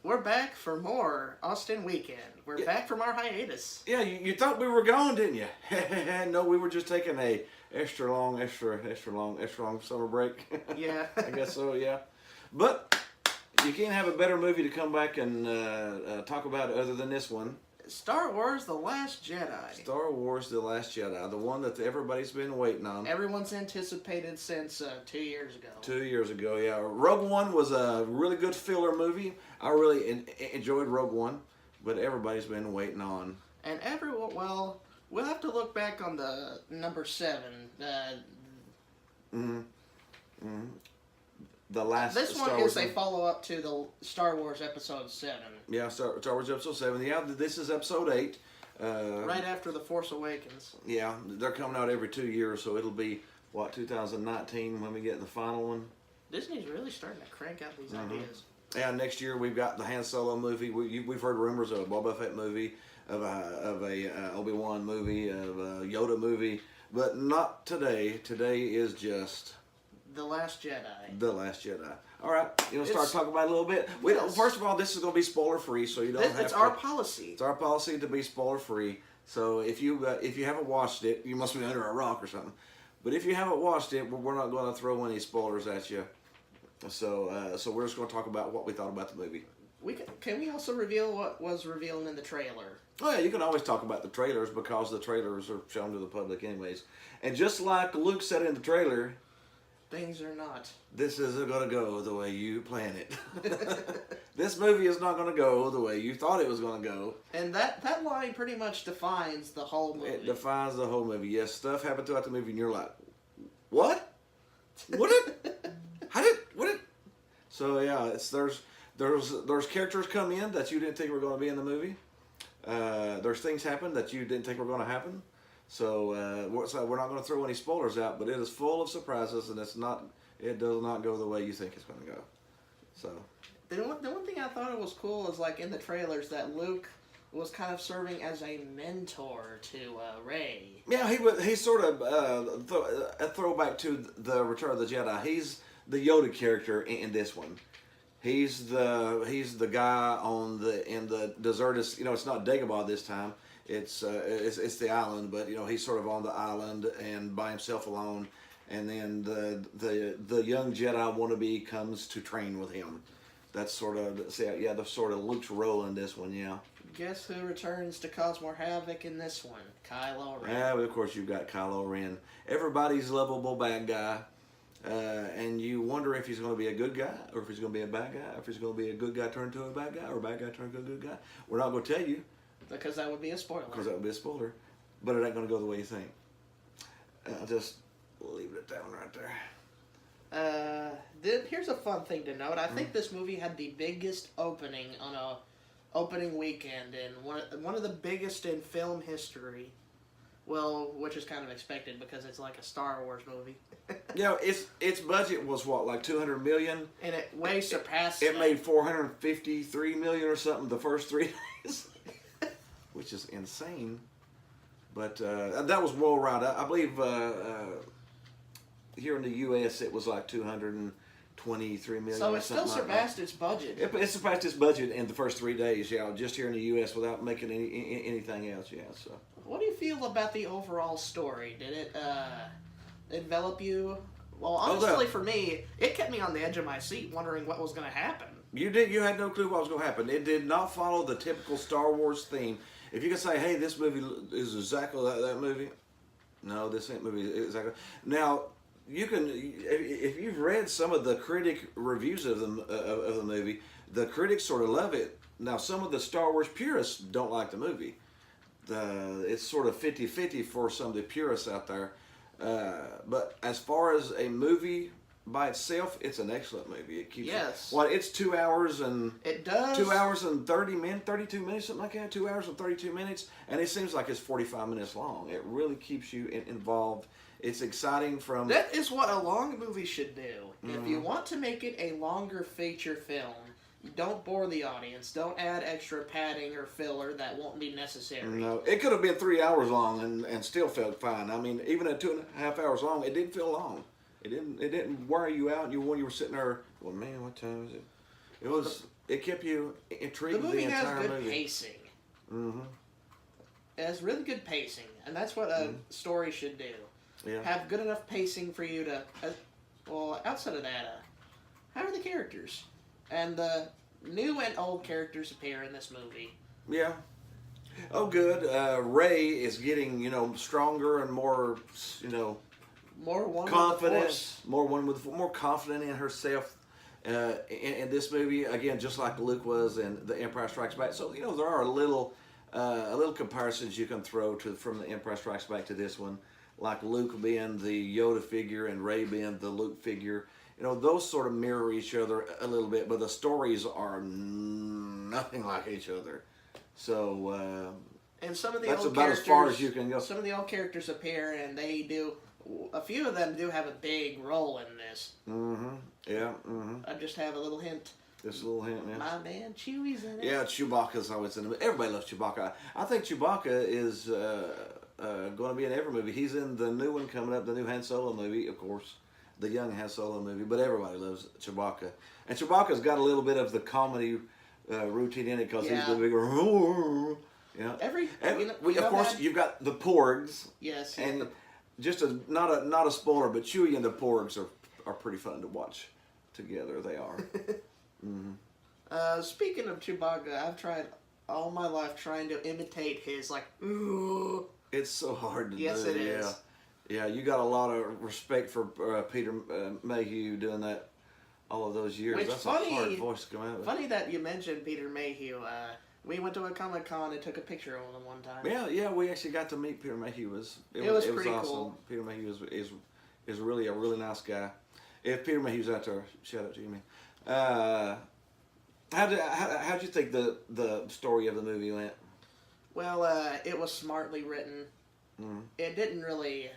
We're back for more Austin Weekend. We're back from our hiatus. Yeah, you thought we were gone, didn't you? No, we were just taking a extra long summer break. Yeah. I guess so, yeah. But you can't have a better movie to come back and talk about other than this one. Star Wars The Last Jedi. Star Wars The Last Jedi, the one that everybody's been waiting on. Everyone's anticipated since 2 years ago. 2 years ago, yeah. Rogue One was a really good filler movie. I really enjoyed Rogue One, but everybody's been waiting on. And everyone, well, we'll have to look back on the number 7. The last. This one Star is Wars a follow-up to the Star Wars Episode 7. Yeah, Star Wars Episode 7. Yeah, this is Episode 8. Right after The Force Awakens. Yeah, they're coming out every 2 years, so it'll be, 2019 when we get the final one? Disney's really starting to crank out these ideas. Yeah, next year we've got the Han Solo movie. We've heard rumors of a Boba Fett movie, of a Obi-Wan movie, of a Yoda movie, but not today. Today is just The Last Jedi. The Last Jedi. All right, you want to start talking about it a little bit? We don't, first of all, this is going to be spoiler free, so you don't have to. It's our policy. It's our policy to be spoiler free. So if you haven't watched it, you must be under a rock or something. But if you haven't watched it, we're not going to throw any spoilers at you. So we're just going to talk about what we thought about the movie. Can we also reveal what was revealed in the trailer? Oh yeah, you can always talk about the trailers because the trailers are shown to the public anyways. And just like Luke said in the trailer, things are not. This isn't going to go the way you plan it. This movie is not going to go the way you thought it was going to go. And that line pretty much defines the whole movie. It defines the whole movie. Yes, stuff happened throughout the movie and you're like, what? What did? How did? What did? So yeah, there's characters come in that you didn't think were going to be in the movie. There's things happen that you didn't think were going to happen. So we're not going to throw any spoilers out, but it is full of surprises, and it does not go the way you think it's going to go. So the one thing I thought it was cool is like in the trailers that Luke was kind of serving as a mentor to Rey. Yeah, he's sort of a throwback to the Return of the Jedi. He's the Yoda character in this one. He's the guy in the deserted. It's not Dagobah this time. It's the island, but he's sort of on the island and by himself alone. And then the young Jedi wannabe comes to train with him. That's sort of the sort of Luke's role in this one. Yeah. Guess who returns to cause more havoc in this one? Kylo Ren. Yeah, of course you've got Kylo Ren. Everybody's lovable bad guy. And you wonder if he's going to be a good guy, or if he's going to be a bad guy, or if he's going to be a good guy turned to a bad guy, or a bad guy turned to a good guy. We're not going to tell you. Because that would be a spoiler. Because that would be a spoiler. But it ain't going to go the way you think. I'll just leave it down right there. Here's a fun thing to note. I think this movie had the biggest opening on a opening weekend, and one of the biggest in film history. Well, which is kind of expected because it's like a Star Wars movie. Yeah, its budget was what, like $200 million, and it way surpassed. It made $453 million or something the first 3 days, which is insane. But that was worldwide. I believe here in the U.S. it was like $223 million. So it still surpassed its budget. It surpassed its budget in the first 3 days. Yeah, just here in the U.S. without making anything else. Yeah, so. What do you feel about the overall story? Did it envelop you? Well, honestly, for me, it kept me on the edge of my seat, wondering what was going to happen. You had no clue what was going to happen. It did not follow the typical Star Wars theme. If you could say, "Hey, this movie is exactly like that movie," no, this ain't movie exactly. Now, you can, if you've read some of the critic reviews of the movie, the critics sort of love it. Now, some of the Star Wars purists don't like the movie. It's sort of 50-50 for some of the purists out there. But as far as a movie by itself, it's an excellent movie. It keeps it's 2 hours and it does 2 hours and 32 minutes, something like that. 2 hours and 32 minutes, and it seems like it's 45 minutes long. It really keeps you involved. It's exciting from. That is what a long movie should do. If you want to make it a longer feature film, don't bore the audience. Don't add extra padding or filler that won't be necessary. No, it could have been 3 hours long and still felt fine. I mean, even at 2.5 hours long, it didn't feel long. It didn't wear you out. When you were sitting there, well, man, what time is it? It kept you intrigued. The movie the has entire good movie. pacing. Mm-hmm. It has really good pacing, and that's what a story should do. Yeah. Have good enough pacing for you to, well, outside of that, how are the characters? And the new and old characters appear in this movie. Yeah. Oh, good. Ray is getting, stronger and more, More one confidence, more confident in herself. In this movie, again, just like Luke was in The Empire Strikes Back. So there are a little comparisons you can throw from The Empire Strikes Back to this one, like Luke being the Yoda figure and Rey being the Luke figure. Those sort of mirror each other a little bit, but the stories are nothing like each other. So and some of the that's old about characters, as far as you can go. Some of the old characters appear, and they do. A few of them do have a big role in this. Mm-hmm. Yeah. Mm-hmm. I just have a little hint. Just a little hint, yeah. My man Chewie's in it. Yeah, Chewbacca's always in it. Everybody loves Chewbacca. I think Chewbacca is going to be in every movie. He's in the new one coming up, the new Han Solo movie, of course, the young Han Solo movie. But everybody loves Chewbacca, and Chewbacca's got a little bit of the comedy routine in it because he's the bigger. Yeah. Of course, you've got the Porgs. Yes. And just not a spoiler, but Chewie and the Porgs are pretty fun to watch together. They are. Mm-hmm. Speaking of Chewbacca, I've tried all my life trying to imitate his ooh. It's so hard to do. Yes, it is. Yeah, you got a lot of respect for Peter Mayhew doing that all of those years. That's a hard voice to come out with. Funny that you mentioned Peter Mayhew. We went to a Comic-Con and took a picture of him one time. Yeah, we actually got to meet Peter Mayhew. It was pretty awesome. cool. Peter Mayhew is really a really nice guy. If Peter Mayhew's out there, shout out to you, man. How'd you think the story of the movie went? Well, it was smartly written. Mm-hmm. It didn't really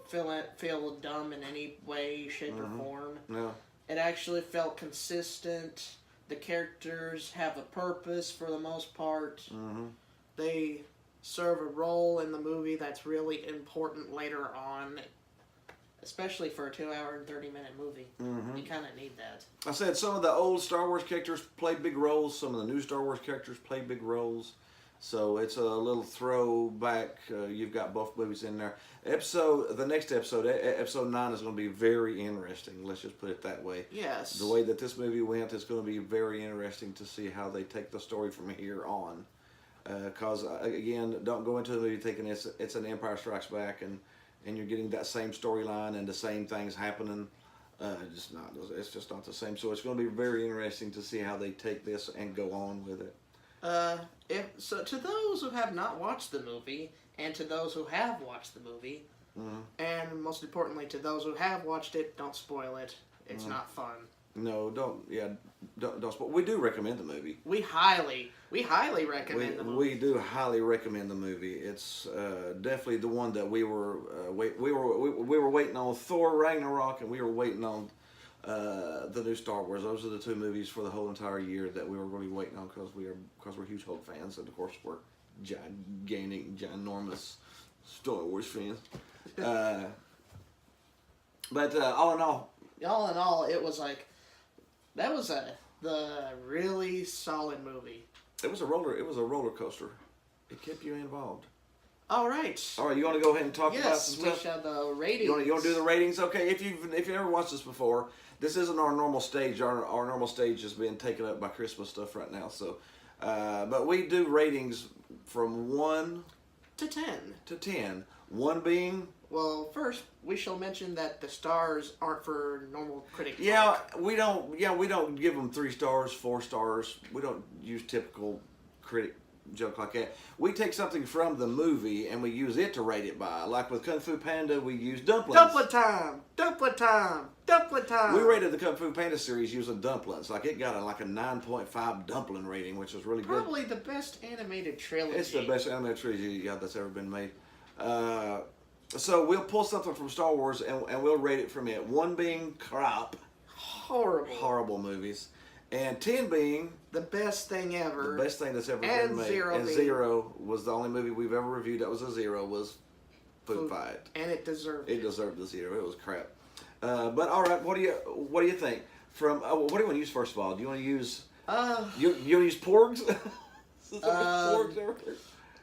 feel dumb in any way, shape, or form. No. It actually felt consistent. The characters have a purpose for the most part. Mm-hmm. They serve a role in the movie that's really important later on, especially for a 2-hour and 30-minute movie. Mm-hmm. You kind of need that. I said some of the old Star Wars characters play big roles. Some of the new Star Wars characters play big roles. So it's a little throwback. You've got both movies in there. The next episode, episode 9, is going to be very interesting. Let's just put it that way. Yes. The way that this movie went is going to be very interesting to see how they take the story from here on. Because, again, don't go into the movie thinking it's an Empire Strikes Back and you're getting that same storyline and the same things happening. It's just not the same. So it's going to be very interesting to see how they take this and go on with it. To those who have not watched the movie, and to those who have watched the movie, and most importantly to those who have watched it, don't spoil it. It's not fun. No, don't spoil. We do recommend the movie. We highly recommend the movie. We do highly recommend the movie. It's definitely the one that we were waiting on. Thor Ragnarok, and we were waiting on the new Star Wars. Those are the two movies for the whole entire year that we were really waiting on because we're huge Hulk fans, and of course we're ginormous Star Wars fans. But all in all, it was the really solid movie. It was a roller coaster. It kept you involved. All right. You want to go ahead and talk about some stuff? Yes, we shall the ratings. You want to do the ratings? Okay, if you've never watched this before, this isn't our normal stage. Our normal stage is being taken up by Christmas stuff right now. So, but we do ratings from 1 to 10. To 10. 1 being. Well, first we shall mention that the stars aren't for normal critic. Yeah, we don't give them 3 stars, 4 stars. We don't use typical critic joke like that. We take something from the movie and we use it to rate it by. Like with Kung Fu Panda, we use dumplings. Dumpling time. We rated the Kung Fu Panda series using dumplings. Like it got a 9.5 dumpling rating, which was really good. Probably the best animated trilogy. It's the best animated trilogy that's ever been made. So we'll pull something from Star Wars and we'll rate it from it. 1 being crap. Horrible movies. And 10 being the best thing ever. The best thing that's ever been made. And 0 was the only movie we've ever reviewed that was a 0 was Food Fight. And it deserved it. It deserved the 0. It was crap. But all right, what do you think? From what do you want to use first of all? Do you want to use you want to use porgs? Porgs over there?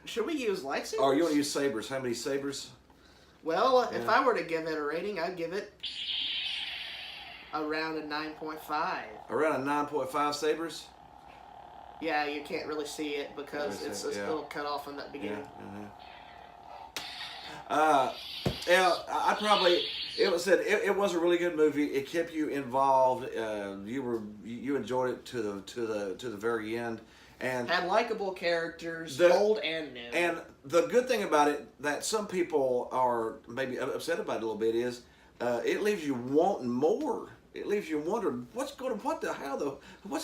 Should we use lightsabers? Or you want to use sabers? How many sabers? Well, if I were to give it a rating, I'd give it around a 9.5. Around a 9.5 sabers. Yeah, you can't really see it because it's a little cut off in that beginning. Yeah, I probably it was a really good movie. It kept you involved. You enjoyed it to the very end, and had likable characters, old and new. And the good thing about it that some people are maybe upset about it a little bit is it leaves you wanting more. It leaves you wondering what's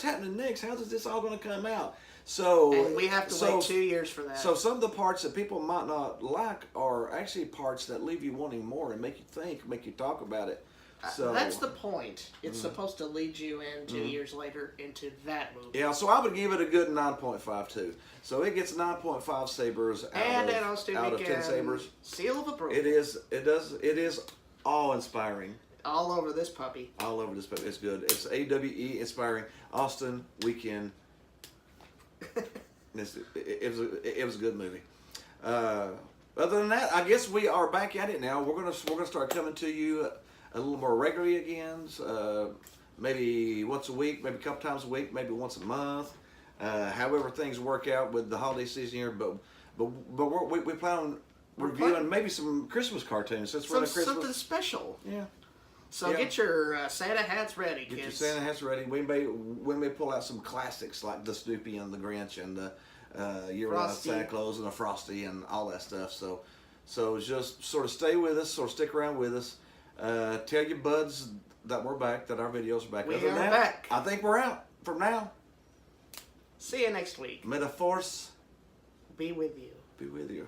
happening next? How is this all going to come out? So and we have to wait 2 years for that. So some of the parts that people might not like are actually parts that leave you wanting more and make you think, make you talk about it. So that's the point. It's supposed to lead you in 2 years later into that movie. Yeah, so I would give it a good 9.5 too. So it gets 9.5 sabers out of 10 sabers. Seal of approval. It is awe-inspiring. All over this puppy. All over this puppy. It's good. It's AWE inspiring. Austin Weekend. It was a good movie. Other than that, I guess we are back at it now. We're gonna start coming to you a little more regularly again. Maybe once a week, maybe a couple times a week, maybe once a month. However things work out with the holiday season here, but we plan on reviewing maybe some Christmas cartoons since we're in Christmas. Something special. Yeah. So get your Santa hats ready, kids. Get your Santa hats ready. We may pull out some classics like the Snoopy and the Grinch and the Santa Claus and the Frosty and all that stuff. So just sort of stay with us, or stick around with us. Tell your buds that we're back, that our videos are back. We are back. I think we're out from now. See you next week. May the Force be with you. Be with you.